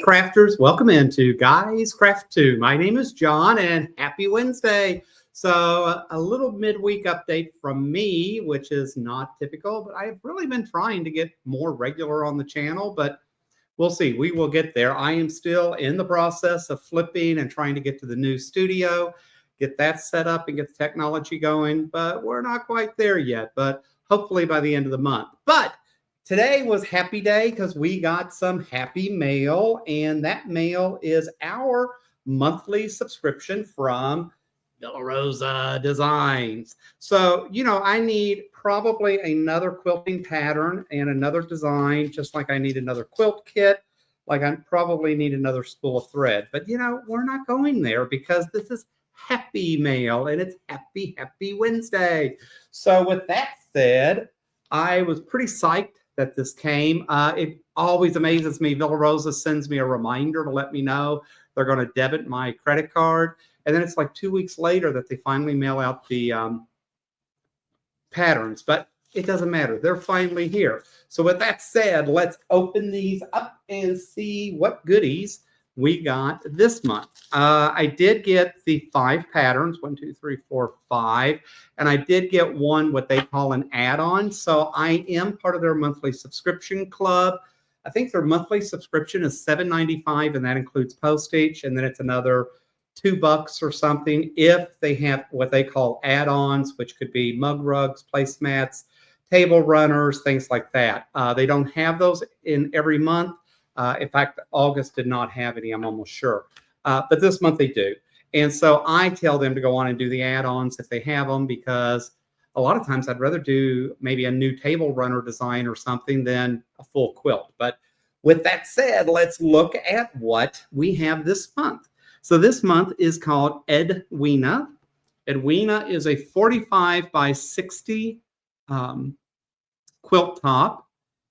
crafters, welcome into Guys Craft 2. My name is John and happy Wednesday. So a little midweek update from me, which is not typical, but I've really been trying to get more regular on the channel, but we'll see. We will get there. I am still in the process of flipping and trying to get to the new studio, get that set up and get the technology going, but we're not quite there yet, but hopefully by the end of the month. But today was happy day because we got some happy mail, and that mail is our monthly subscription from Rosa Designs. So, I need probably another quilting pattern and another design, just like I need another quilt kit, like I probably need another spool of thread. But, we're not going there because this is happy mail and it's happy Wednesday. So with that said, I was pretty psyched that this came. It always amazes me. Villa Rosa sends me a reminder to let me know they're going to debit my credit card. And then it's like 2 weeks later that they finally mail out the patterns, but it doesn't matter. They're finally here. So with that said, let's open these up and see what goodies we got this month. I did get the 5 patterns, 1, 2, 3, 4, 5, and I did get one what they call an add-on. So I am part of their monthly subscription club. I think their monthly subscription is $7.95, and that includes postage, and then it's another $2 or something if they have what they call add-ons, which could be mug rugs, placemats, table runners, things like that. They don't have those in every month. In fact, August did not have any, I'm almost sure. But this month they do. And so I tell them to go on and do the add-ons if they have them, because a lot of times I'd rather do maybe a new table runner design or something than a full quilt. But with that said, let's look at what we have this month. So this month is called Edwina. Edwina is a 45 by 60 quilt top.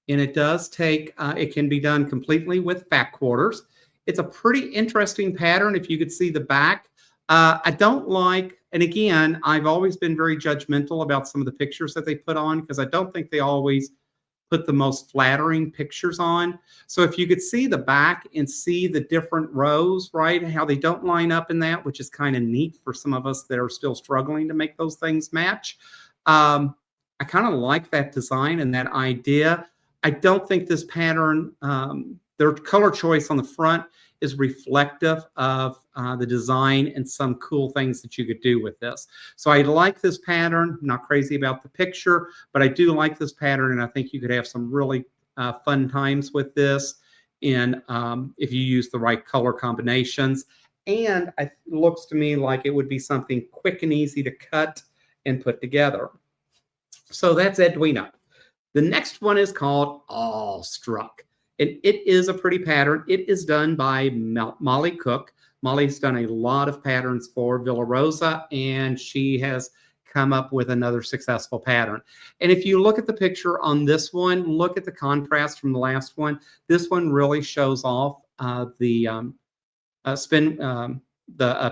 And it does take, it can be done completely with back quarters. It's a pretty interesting pattern if you could see the back. I don't like, and again, I've always been very judgmental about some of the pictures that they put on because I don't think they always put the most flattering pictures on. So if you could see the back and see the different rows, right, how they don't line up in that, which is kind of neat for some of us that are still struggling to make those things match. I kind of like that design and that idea. I don't think this pattern, their color choice on the front is reflective of the design and some cool things that you could do with this. So I like this pattern. I'm not crazy about the picture, but I do like this pattern, and I think you could have some really fun times with this in if you use the right color combinations. And it looks to me like it would be something quick and easy to cut and put together. So that's Edwina. The next one is called Awestruck, and it is a pretty pattern. It is done by Molly Cook. Molly's done a lot of patterns for Villa Rosa, and she has come up with another successful pattern. And if you look at the picture on this one, look at the contrast from the last one. This one really shows off the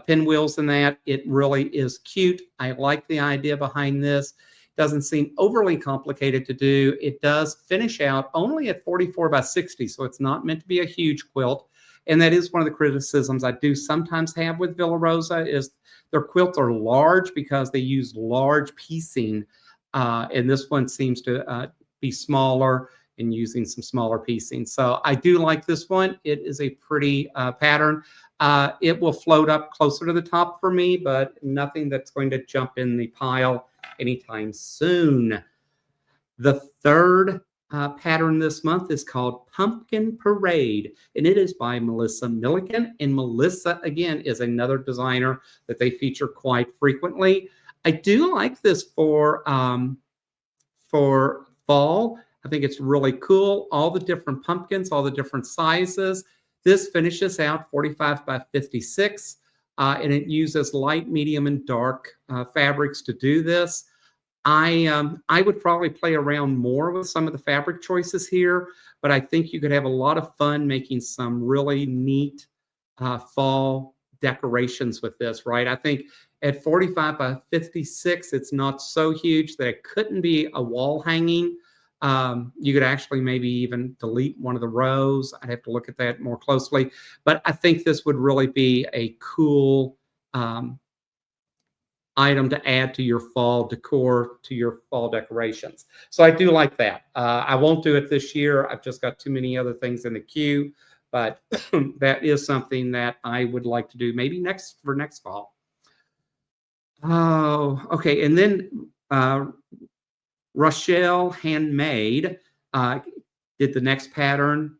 pinwheels in that. It really is cute. I like the idea behind this. Doesn't seem overly complicated to do. It does finish out only at 44 by 60, so it's not meant to be a huge quilt. And that is one of the criticisms I do sometimes have with Villa Rosa is their quilts are large because they use large piecing. And this one seems to be smaller and using some smaller piecing. So I do like this one. It is a pretty pattern. It will float up closer to the top for me, but nothing that's going to jump in the pile anytime soon. The third pattern this month is called Pumpkin Parade, and it is by Melissa Milliken. And Melissa, again, is another designer that they feature quite frequently. I do like this for fall. I think it's really cool. All the different pumpkins, all the different sizes. This finishes out 45 by 56. And it uses light, medium, and dark fabrics to do this. I would probably play around more with some of the fabric choices here, but I think you could have a lot of fun making some really neat fall decorations with this, right? I think at 45 by 56, it's not so huge that it couldn't be a wall hanging, You could actually maybe even delete one of the rows. I'd have to look at that more closely, but I think this would really be a cool item to add to your fall decor, to your fall decorations. So I do like that. I won't do it this year. I've just got too many other things in the queue, but that is something that I would like to do maybe next fall. Oh, okay. And then Rochelle Handmade uh, did the next pattern.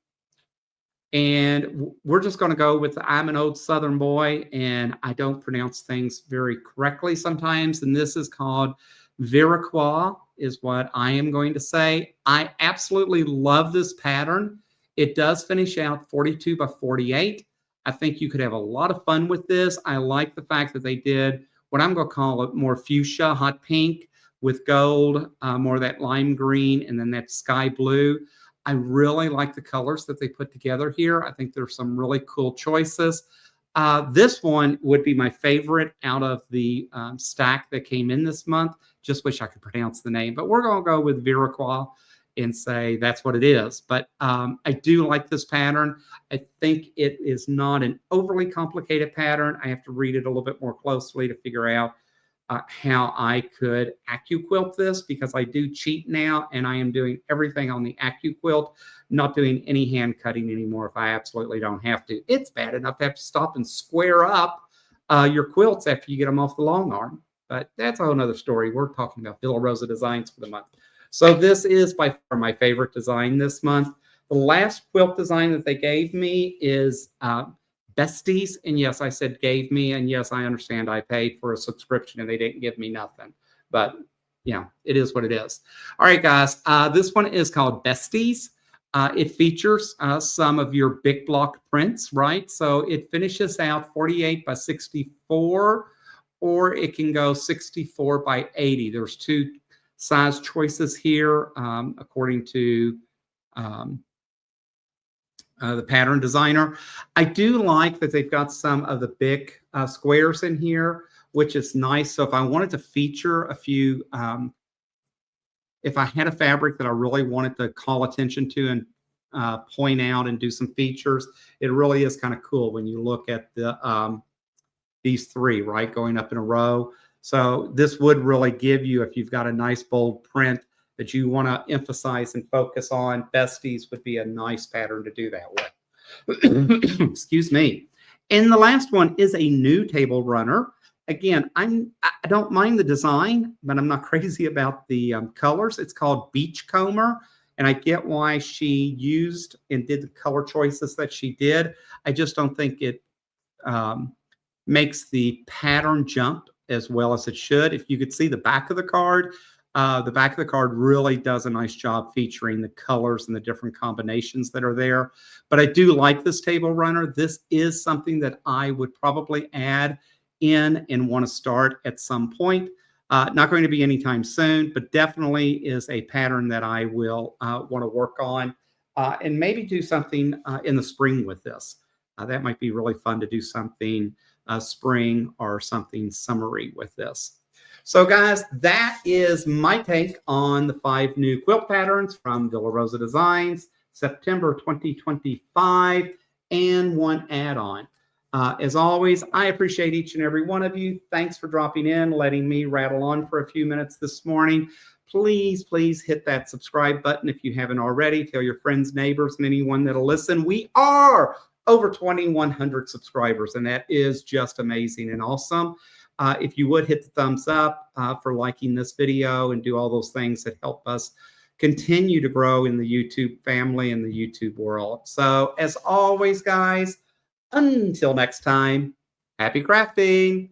And we're just going to go with I'm an old Southern boy and I don't pronounce things very correctly sometimes. And this is called Viraquois, is what I am going to say. I absolutely love this pattern. It does finish out 42 by 48. I think you could have a lot of fun with this. I like the fact that they did what I'm going to call it more fuchsia, hot pink with gold, more of that lime green, and then that sky blue. I really like the colors that they put together here. I think there's some really cool choices. This one would be my favorite out of the stack that came in this month. Just wish I could pronounce the name, but we're going to go with Viraquois and say that's what it is. But I do like this pattern. I think it is not an overly complicated pattern. I have to read it a little bit more closely to figure out how I could AccuQuilt this, because I do cheat now and I am doing everything on the AccuQuilt, not doing any hand cutting anymore if I absolutely don't have to. It's bad enough to have to stop and square up your quilts after you get them off the long arm, but that's a whole nother story. We're talking about Villa Rosa designs for the month. So this is by far my favorite design this month. The last quilt design that they gave me is Besties, and yes, I said gave me, and yes, I understand I paid for a subscription and they didn't give me nothing, but yeah, it is what it is. All right, guys, this one is called Besties. It features some of your big block prints, right? So it finishes out 48 by 64, or it can go 64 by 80. There's two size choices here, according to the pattern designer. I do like that they've got some of the big squares in here, which is nice. So if I wanted to feature a few, if I had a fabric that I really wanted to call attention to and point out and do some features, it really is kind of cool when you look at the these three, right, going up in a row. So this would really give you, if you've got a nice bold print that you want to emphasize and focus on, Besties would be a nice pattern to do that with. Excuse me. And the last one is a new table runner. Again, I don't mind the design, but I'm not crazy about the colors. It's called Beachcomber, and I get why she used and did the color choices that she did. I just don't think it makes the pattern jump as well as it should. If you could see the back of the card really does a nice job featuring the colors and the different combinations that are there. But I do like this table runner. This is something that I would probably add in and want to start at some point. Not going to be anytime soon, but definitely is a pattern that I will want to work on and maybe do something in the spring with this. That might be really fun to do something spring or something summery with this. So guys, that is my take on the 5 new quilt patterns from Villa Rosa Designs, September 2025, and one add-on. As always, I appreciate each and every one of you. Thanks for dropping in, letting me rattle on for a few minutes this morning. Please, please hit that subscribe button if you haven't already. Tell your friends, neighbors, and anyone that'll listen. We are over 2,100 subscribers, and that is just amazing and awesome. If you would hit the thumbs up for liking this video and do all those things that help us continue to grow in the YouTube family and the YouTube world. So as always, guys, until next time, happy crafting.